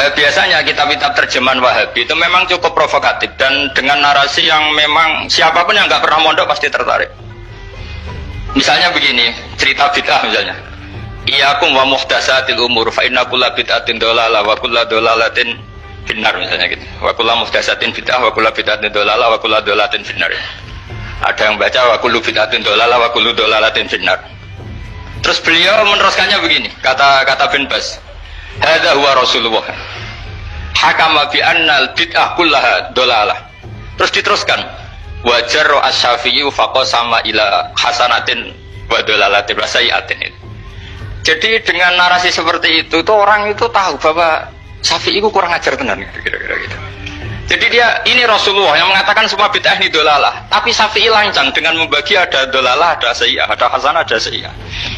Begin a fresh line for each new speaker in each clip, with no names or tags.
Biasanya kitab-kitab terjemahan Wahabi itu memang cukup provokatif dan dengan narasi yang memang siapapun yang nggak pernah mondok pasti tertarik. Misalnya begini, cerita bid'ah misalnya. Iyyakum wa muhdatsatil umur fa inna kulla bid'atin dhalalah wa kulla dhalalatin finnar misalnya gitu. Wa kullu muhdatsatin bid'ah wa kullu bid'atin dhalalah wa kullu dhalalatin finnar. Ada yang baca wa kullu bid'atin dhalalah wa kullu dhalalatin finnar. Terus beliau meneruskannya begini, kata bin Bas. Hadza huwa Rasulullah. Hakama bi annal bid'ah kullaha dhalalah. Terus diteruskan. Wajar as-Syafi'i faqasama ila hasanatin wa dhalalatin wa sayyi'atin. Jadi dengan narasi seperti itu tuh orang itu tahu bahwa Syafi'i itu kurang ajar tenan kira-kira gitu. Jadi dia ini Rasulullah yang mengatakan semua bid'ah ini dolalah, tapi Syafi'i lancang dengan membagi ada dolalah, ada sayyi'ah, ada hasanah, ada sayyi'ah.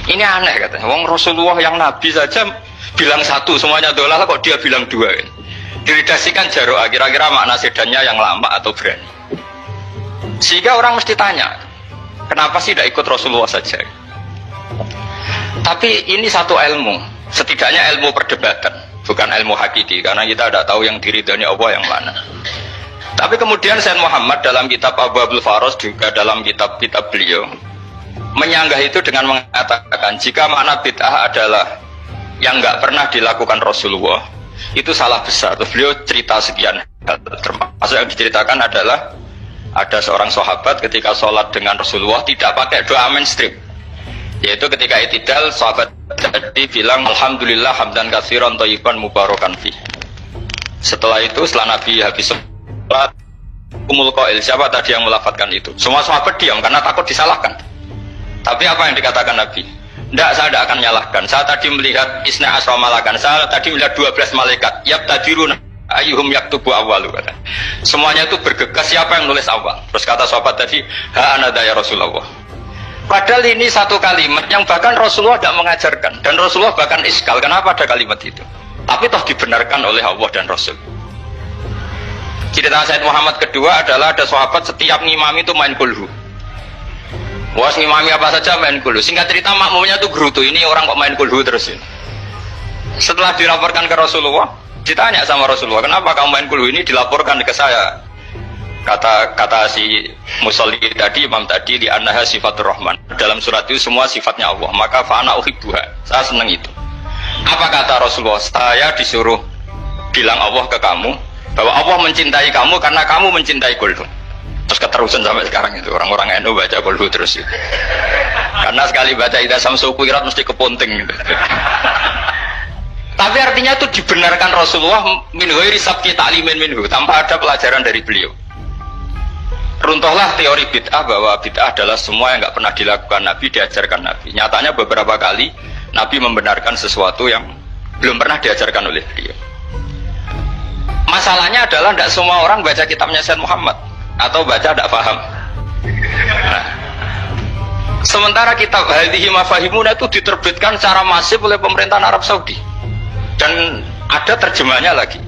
Ini aneh katanya. Wong Rasulullah yang Nabi saja bilang satu, semuanya dolalah kok dia bilang dua. Kan? Diredasikan jaro'ah, kira-kira makna sedannya yang lama atau berani. Sehingga orang mesti tanya, kenapa sih tidak ikut Rasulullah saja? Tapi ini satu ilmu, setidaknya ilmu perdebatan, bukan ilmu hakiki, karena kita tidak tahu yang diridhani Allah yang mana. Tapi kemudian Sayyid Muhammad dalam kitab Abwaabul Faros juga dalam kitab-kitab beliau menyanggah itu dengan mengatakan jika makna bid'ah adalah yang nggak pernah dilakukan Rasulullah, itu salah besar. Terus beliau cerita sekian, termasuk yang diceritakan adalah ada seorang sahabat ketika sholat dengan Rasulullah tidak pakai doa mainstream. Yaitu ketika itidal sahabat tadi bilang alhamdulillah hamdan katsiran thayyiban mubarakan fi. Setelah itu setelah Nabi habis sholat umul qail, siapa tadi yang melafadzkan itu? Semua sahabat diam karena takut disalahkan. Tapi apa yang dikatakan Nabi? Tidak, saya tidak akan menyalahkan. Saya tadi melihat isna asra malakan. Saya tadi melihat 12 malaikat. Yabtadiruna ayyuhum yaktubu awwalu. Semuanya itu bergegas siapa yang nulis awal. Terus kata sahabat tadi, ha anada ya Rasulullah. Padahal ini satu kalimat yang bahkan Rasulullah tidak mengajarkan dan Rasulullah bahkan iskal kenapa ada kalimat itu, tapi toh dibenarkan oleh Allah dan Rasul. Cerita Sayyid Muhammad kedua adalah ada sahabat setiap ngimami itu main kulhu. Wah ngimami apa saja main kulhu. Singkat cerita makmumnya itu gerutu, ini orang kok main kulhu terus ini. Setelah dilaporkan ke Rasulullah, ditanya sama Rasulullah, kenapa kamu main kulhu? Ini dilaporkan ke saya. Kata si musolli tadi, imam tadi, di annaha sifatur rahman. Dalam surat itu semua sifatnya Allah, maka fa'ana uhibbuha, saya senang itu. Apa kata Rasulullah? Saya disuruh bilang Allah ke kamu bahwa Allah mencintai kamu karena kamu mencintai kulhu. Terus keterusan sampai sekarang itu orang-orang NU baca kulhu terus itu. Karena sekali baca idza samsu kuwirat mesti keponting gitu. Tapi artinya itu dibenarkan Rasulullah min ghairi sabqi ta'limin minhu, tanpa ada pelajaran dari beliau. Runtuhlah teori bid'ah bahwa bid'ah adalah semua yang nggak pernah dilakukan Nabi, diajarkan Nabi. Nyatanya beberapa kali Nabi membenarkan sesuatu yang belum pernah diajarkan oleh beliau. Masalahnya adalah tidak semua orang baca kitabnya Sayyid Muhammad atau baca tidak paham. Nah, sementara kitab Hadhihi Mafahimuna itu diterbitkan secara masif oleh pemerintahan Arab Saudi dan ada terjemahnya lagi,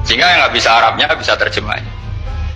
sehingga yang nggak bisa Arabnya bisa terjemahnya.